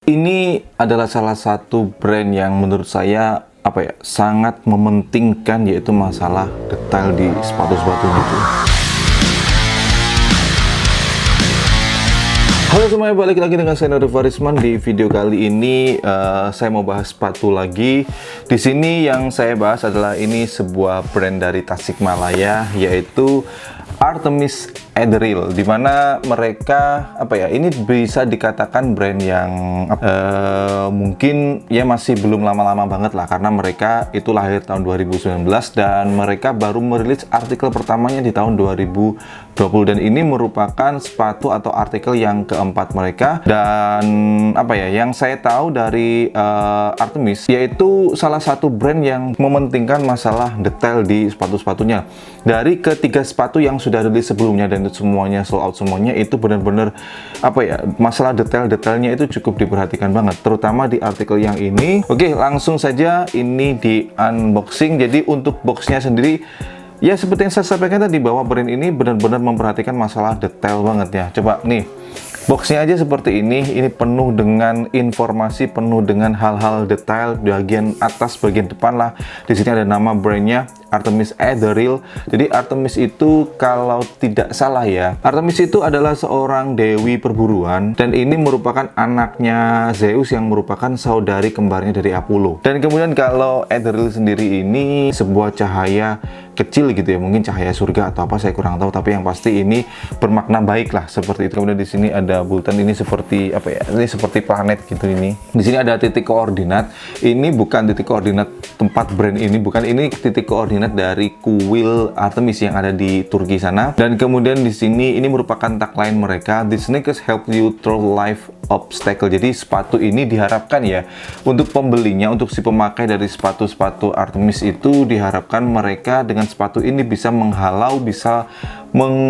Ini adalah salah satu brand yang menurut saya sangat mementingkan, yaitu masalah detail di sepatu-sepatunya itu. Halo semuanya, balik lagi dengan saya Nuri Farisman. Di video kali ini saya mau bahas sepatu lagi. Di sini yang saya bahas adalah ini sebuah brand dari Tasikmalaya, yaitu Artemis Adderall, dimana mereka ini bisa dikatakan brand yang mungkin ya masih belum lama-lama banget lah, karena mereka itu lahir tahun 2019 dan mereka baru merilis artikel pertamanya di tahun 2020, dan ini merupakan sepatu atau artikel yang keempat mereka. Dan yang saya tahu dari Artemis, yaitu salah satu brand yang mementingkan masalah detail di sepatu-sepatunya. Dari ketiga sepatu yang sudah rilis sebelumnya dan semuanya sold out semuanya, itu benar-benar masalah detail-detailnya itu cukup diperhatikan banget, terutama di artikel yang ini. Oke, langsung saja ini di unboxing. Jadi untuk boxnya sendiri, ya seperti yang saya sampaikan tadi, bahwa brand ini benar-benar memperhatikan masalah detail banget ya. Coba nih, boxnya aja seperti ini penuh dengan informasi, penuh dengan hal-hal detail. Bagian atas, bagian depan lah, di sini ada nama brandnya, Artemis Adderall. Jadi Artemis itu kalau tidak salah ya, Artemis itu adalah seorang dewi perburuan, dan ini merupakan anaknya Zeus yang merupakan saudari kembarnya dari Apollo. Dan kemudian kalau Adderall sendiri ini sebuah cahaya kecil gitu ya, mungkin cahaya surga atau apa, saya kurang tahu, tapi yang pasti ini bermakna baik lah, seperti itu. Kemudian di sini ada bulatan, ini seperti ini seperti planet gitu. Ini di sini ada titik koordinat. Ini bukan titik koordinat tempat brand ini, bukan, ini titik koordinat dari kuil Artemis yang ada di Turki sana. Dan kemudian di sini ini merupakan tagline mereka, "The sneakers help you through life obstacle." Jadi sepatu ini diharapkan ya, untuk pembelinya, untuk si pemakai dari sepatu-sepatu Artemis itu, diharapkan mereka dengan sepatu ini bisa menghalau, bisa bukan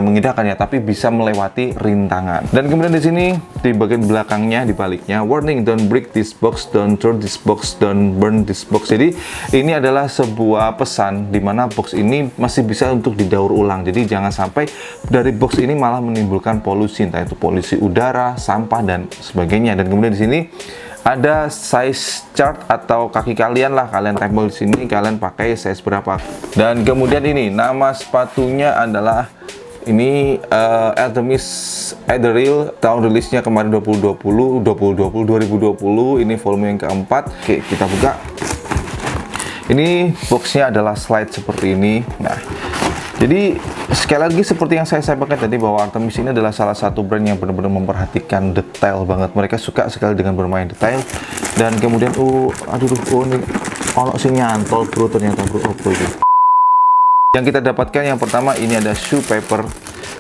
mengindahkan ya, tapi bisa melewati rintangan. Dan kemudian di sini di bagian belakangnya, di baliknya, "Warning, don't break this box, don't throw this box, don't burn this box." Jadi ini adalah sebuah pesan di mana box ini masih bisa untuk didaur ulang. Jadi jangan sampai dari box ini malah menimbulkan polusi, entah itu polusi udara, sampah dan sebagainya. Dan kemudian di sini ada size chart atau kaki kalian lah, kalian tempel di sini, kalian pakai size berapa. Dan kemudian ini nama sepatunya adalah ini Artemis Adderall, tahun rilisnya kemarin 2020, ini volume yang keempat. Oke, kita buka. Ini boxnya adalah slide seperti ini. Nah, jadi sekali lagi seperti yang saya sampaikan tadi, bahwa Artemis ini adalah salah satu brand yang benar-benar memperhatikan detail banget. Mereka suka sekali dengan bermain detail. Dan kemudian ini ono sing nyantol bro, ternyata bro, itu. Yang kita dapatkan yang pertama, ini ada shoe paper,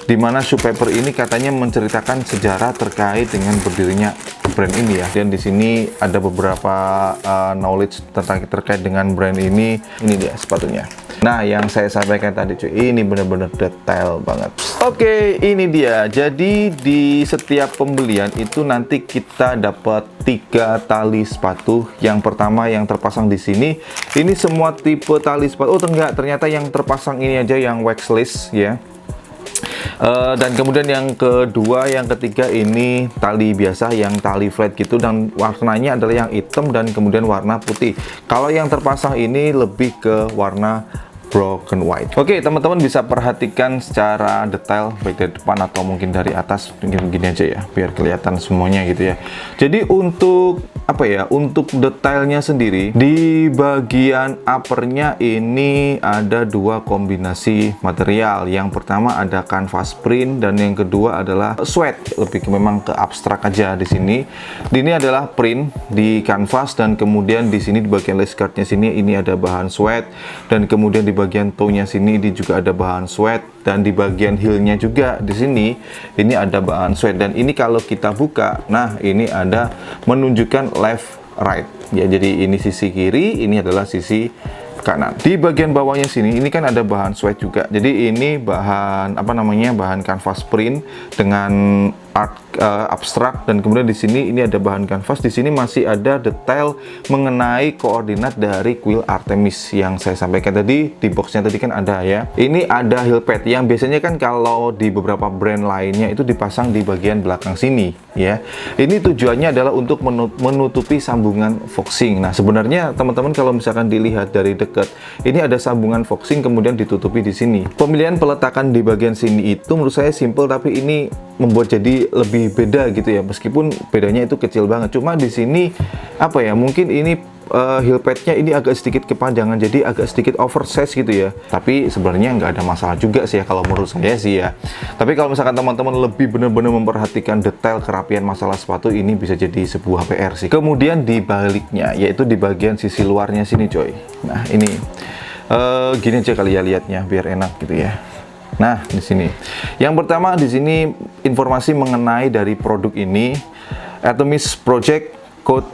di mana shoe paper ini katanya menceritakan sejarah terkait dengan berdirinya brand ini ya. Dan di sini ada beberapa knowledge terkait dengan brand ini. Ini dia sepatunya. Nah, yang saya sampaikan tadi cuy, ini benar-benar detail banget. Oke, ini dia. Jadi di setiap pembelian itu nanti kita dapat 3 tali sepatu. Yang pertama yang terpasang di sini, ini semua tipe tali sepatu. Oh enggak, ternyata yang terpasang ini aja yang waxless ya. Dan kemudian yang kedua, yang ketiga ini tali biasa, yang tali flat gitu, dan warnanya adalah yang hitam dan kemudian warna putih. Kalau yang terpasang ini lebih ke warna broken white. Oke, teman-teman bisa perhatikan secara detail, baik dari depan atau mungkin dari atas, mungkin begini aja ya, biar kelihatan semuanya gitu ya. Jadi untuk untuk detailnya sendiri, di bagian uppernya ini ada 2 kombinasi material. Yang pertama ada canvas print, dan yang kedua adalah sweat, lebih ke memang ke abstrak aja di sini. Ini adalah print di canvas, dan kemudian di sini di bagian lace guardnya sini ini ada bahan sweat, dan kemudian di bagian toe-nya sini ini juga ada bahan sweat, dan di bagian heel-nya juga di sini ini ada bahan sweat. Dan ini kalau kita buka, nah ini ada menunjukkan left right ya. Jadi ini sisi kiri, ini adalah sisi kanan. Di bagian bawahnya sini ini kan ada bahan sweat juga. Jadi ini bahan bahan canvas print dengan art abstrak, dan kemudian di sini ini ada bahan kanvas. Di sini masih ada detail mengenai koordinat dari kuil Artemis yang saya sampaikan tadi. Di boxnya tadi kan ada ya. Ini ada heel pad yang biasanya kan kalau di beberapa brand lainnya itu dipasang di bagian belakang sini ya. Ini tujuannya adalah untuk menutupi sambungan foxing. Nah, sebenarnya teman-teman kalau misalkan dilihat dari dekat, ini ada sambungan foxing kemudian ditutupi di sini. Pemilihan peletakan di bagian sini itu menurut saya simple, tapi ini membuat jadi lebih beda gitu ya, meskipun bedanya itu kecil banget. Cuma di sini apa ya, mungkin ini heel padnya ini agak sedikit kepanjangan, jadi agak sedikit oversize gitu ya. Tapi sebenarnya nggak ada masalah juga sih ya kalau menurut saya sih ya. Tapi kalau misalkan teman-teman lebih benar-benar memperhatikan detail kerapian masalah sepatu, ini bisa jadi sebuah PR sih. Kemudian di baliknya, yaitu di bagian sisi luarnya sini coy. Nah ini gini aja kali ya lihatnya biar enak gitu ya. Nah, di sini. Yang pertama di sini informasi mengenai dari produk ini, Artemis Project Code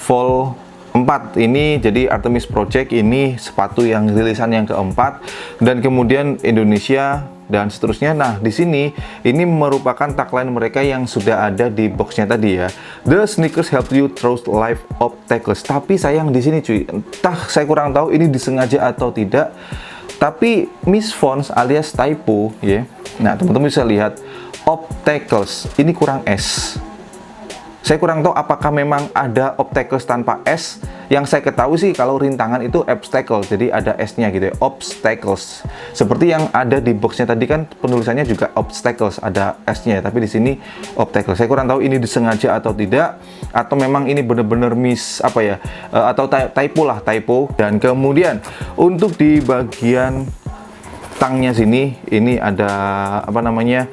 Vol 4. Ini jadi Artemis Project ini sepatu yang rilisan yang keempat, dan kemudian Indonesia dan seterusnya. Nah, di sini ini merupakan tagline mereka yang sudah ada di boxnya tadi ya. The sneakers help you through life obstacles. Tapi sayang di sini cuy, entah saya kurang tahu ini disengaja atau tidak, tapi misfonts alias typo ya. Nah, teman-teman bisa lihat obstacles ini kurang S. Saya kurang tahu apakah memang ada obstacles tanpa S. Yang saya ketahui sih kalau rintangan itu obstacle, jadi ada S-nya gitu ya, obstacles. Seperti yang ada di boxnya tadi kan penulisannya juga obstacles, ada S-nya, tapi di sini obstacles. Saya kurang tahu ini disengaja atau tidak, atau memang ini benar-benar apa ya, atau typo lah, typo. Dan kemudian untuk di bagian tangnya sini, ini ada apa namanya,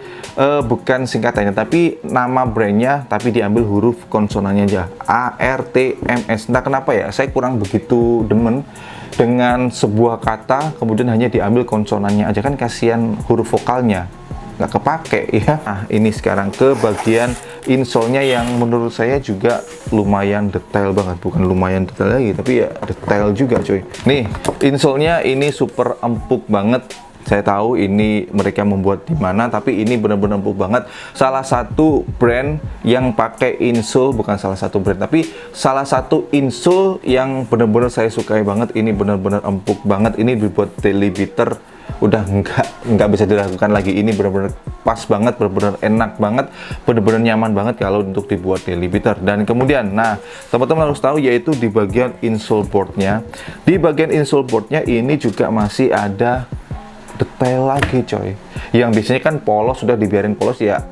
bukan singkatannya tapi nama brandnya, tapi diambil huruf konsonannya aja, ARTMS. Entah kenapa ya, saya kurang begitu demen dengan sebuah kata kemudian hanya diambil konsonannya aja, kan kasihan huruf vokalnya nggak kepake ya. Nah, ini sekarang ke bagian insole-nya yang menurut saya juga lumayan detail banget, bukan lumayan detail lagi tapi ya detail juga cuy. Nih insole-nya ini super empuk banget. Saya tahu ini mereka membuat di mana, tapi ini benar-benar empuk banget. Salah satu brand yang pakai insole, bukan salah satu brand, tapi salah satu insole yang benar-benar saya sukai banget. Ini benar-benar empuk banget. Ini dibuat daily beater, udah nggak bisa diragukan lagi. Ini benar-benar pas banget, benar-benar enak banget, benar-benar nyaman banget kalau untuk dibuat daily beater. Dan kemudian, nah teman-teman harus tahu yaitu di bagian insole boardnya. Di bagian insole boardnya ini juga masih ada detail lagi coy, yang biasanya kan polos, sudah dibiarin polos ya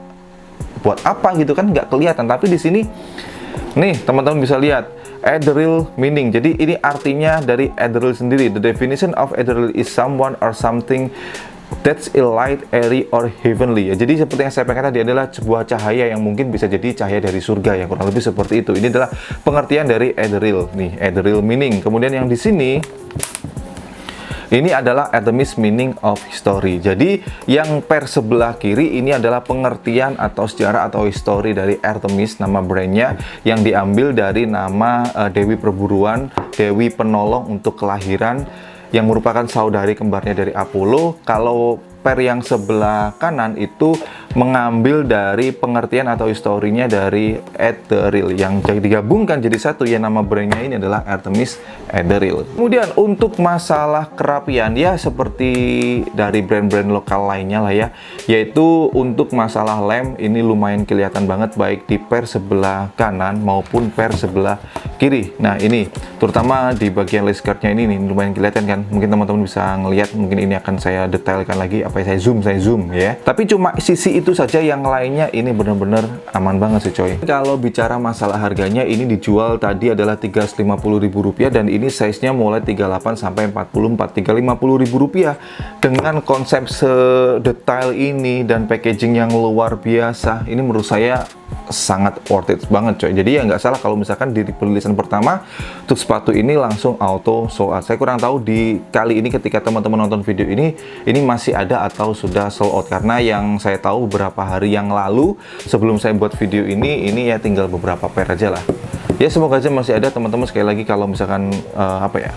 buat apa gitu kan, nggak kelihatan. Tapi di sini nih teman-teman bisa lihat ethereal meaning. Jadi ini artinya dari ethereal sendiri. The definition of ethereal is someone or something that's a light, airy, or heavenly. Jadi seperti yang saya pengen tadi adalah sebuah cahaya yang mungkin bisa jadi cahaya dari surga, yang kurang lebih seperti itu. Ini adalah pengertian dari ethereal nih, ethereal meaning. Kemudian yang di sini ini adalah Artemis meaning of history. Jadi yang per sebelah kiri ini adalah pengertian atau sejarah atau history dari Artemis, nama brandnya, yang diambil dari nama Dewi Perburuan, Dewi Penolong untuk kelahiran, yang merupakan saudari kembarnya dari Apollo. Kalau per yang sebelah kanan itu mengambil dari pengertian atau historinya dari ethereal, yang digabungkan jadi satu ya, nama brandnya ini adalah Artemis Ethereal. Kemudian untuk masalah kerapian ya seperti dari brand-brand lokal lainnya lah ya, yaitu untuk masalah lem ini lumayan kelihatan banget baik di per sebelah kanan maupun per sebelah kiri. Nah ini terutama di bagian lace guardnya ini nih lumayan kelihatan kan, mungkin teman-teman bisa ngelihat, mungkin ini akan saya detailkan lagi, apa saya zoom ya. Tapi cuma sisi itu saja, yang lainnya ini benar-benar aman banget sih coy. Kalau bicara masalah harganya, ini dijual tadi adalah Rp350.000 dan ini size-nya mulai 38 sampai 44. Rp350.000 dengan konsep sedetail ini dan packaging yang luar biasa. Ini menurut saya sangat worth it banget coy. Jadi ya nggak salah kalau misalkan di perilisan pertama untuk sepatu ini langsung auto sold out. Saya kurang tahu di kali ini ketika teman-teman nonton video ini masih ada atau sudah sold out, karena yang saya tahu beberapa hari yang lalu sebelum saya buat video ini ya tinggal beberapa pair aja lah. Ya semoga aja masih ada teman-teman. Sekali lagi kalau misalkan apa ya,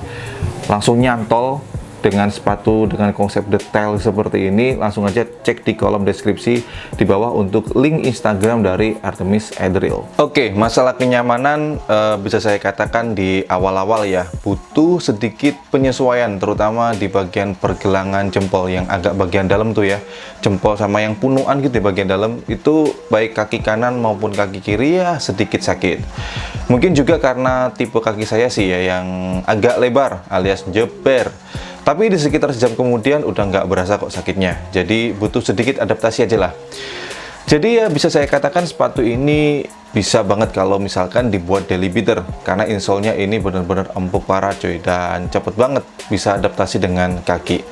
langsung nyantol dengan sepatu dengan konsep detail seperti ini, langsung aja cek di kolom deskripsi di bawah untuk link Instagram dari Artemis Adriel. Oke, masalah kenyamanan bisa saya katakan di awal-awal ya, butuh sedikit penyesuaian, terutama di bagian pergelangan jempol yang agak bagian dalam tuh ya, jempol sama yang punuan gitu di bagian dalam itu, baik kaki kanan maupun kaki kiri ya sedikit sakit. Mungkin juga karena tipe kaki saya sih ya yang agak lebar alias jeber. Tapi di sekitar sejam kemudian udah nggak berasa kok sakitnya. Jadi butuh sedikit adaptasi aja lah. Jadi ya bisa saya katakan sepatu ini bisa banget kalau misalkan dibuat daily beater. Karena insole-nya ini benar-benar empuk parah cuy. Dan cepet banget bisa adaptasi dengan kaki.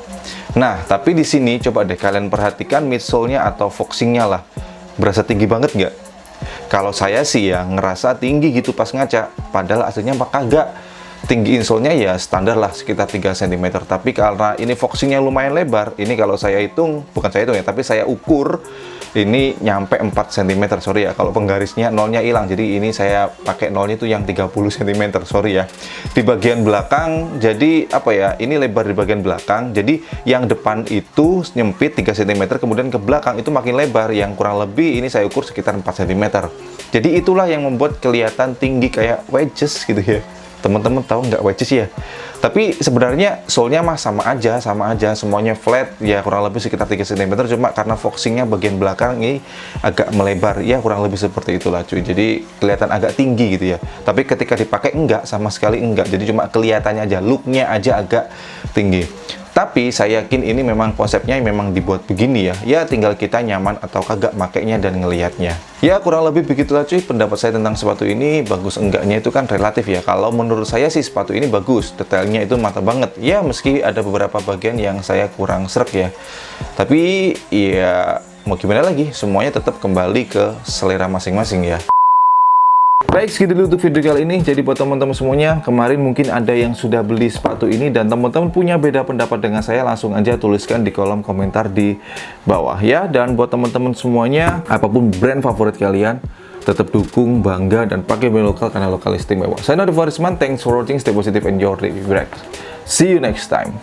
Nah, tapi di sini coba deh kalian perhatikan midsole-nya atau foxing-nya lah. Berasa tinggi banget nggak? Kalau saya sih ya ngerasa tinggi gitu pas ngaca. Padahal aslinya mah kagak. Tinggi insole-nya ya standar lah sekitar 3 cm, tapi karena ini foxing-nya lumayan lebar, ini kalau saya hitung, bukan saya hitung ya, tapi saya ukur ini nyampe 4 cm, sorry ya, kalau penggarisnya nolnya hilang, jadi ini saya pakai nolnya itu yang 30 cm, sorry ya. Di bagian belakang, jadi apa ya, ini lebar di bagian belakang, jadi yang depan itu nyempit 3 cm, kemudian ke belakang itu makin lebar, yang kurang lebih ini saya ukur sekitar 4 cm. Jadi itulah yang membuat kelihatan tinggi kayak wedges gitu ya. Teman-teman tahu nggak wedges ya? Tapi sebenarnya sole-nya mah sama aja, semuanya flat ya, kurang lebih sekitar 3 cm, cuma karena foxing-nya bagian belakang ini agak melebar ya, kurang lebih seperti itulah cuy. Jadi kelihatan agak tinggi gitu ya. Tapi ketika dipakai enggak, sama sekali enggak. Jadi cuma kelihatannya aja, look-nya aja agak tinggi. Tapi saya yakin ini memang konsepnya memang dibuat begini ya. Ya tinggal kita nyaman atau kagak makainya dan ngelihatnya. Ya kurang lebih begitulah cuy pendapat saya tentang sepatu ini. Bagus enggaknya itu kan relatif ya. Kalau menurut saya sih sepatu ini bagus. Detailnya itu mantap banget. Ya meski ada beberapa bagian yang saya kurang srek ya. Tapi ya mau gimana lagi. Semuanya tetap kembali ke selera masing-masing ya. Baik, segitu dulu untuk video kali ini. Jadi buat teman-teman semuanya, kemarin mungkin ada yang sudah beli sepatu ini dan teman-teman punya beda pendapat dengan saya, langsung aja tuliskan di kolom komentar di bawah ya. Dan buat teman-teman semuanya, apapun brand favorit kalian, tetap dukung, bangga, dan pakai brand lokal karena lokal istimewa. Saya Nodi Farisman, thanks for watching, stay positive, enjoy your day. See you next time.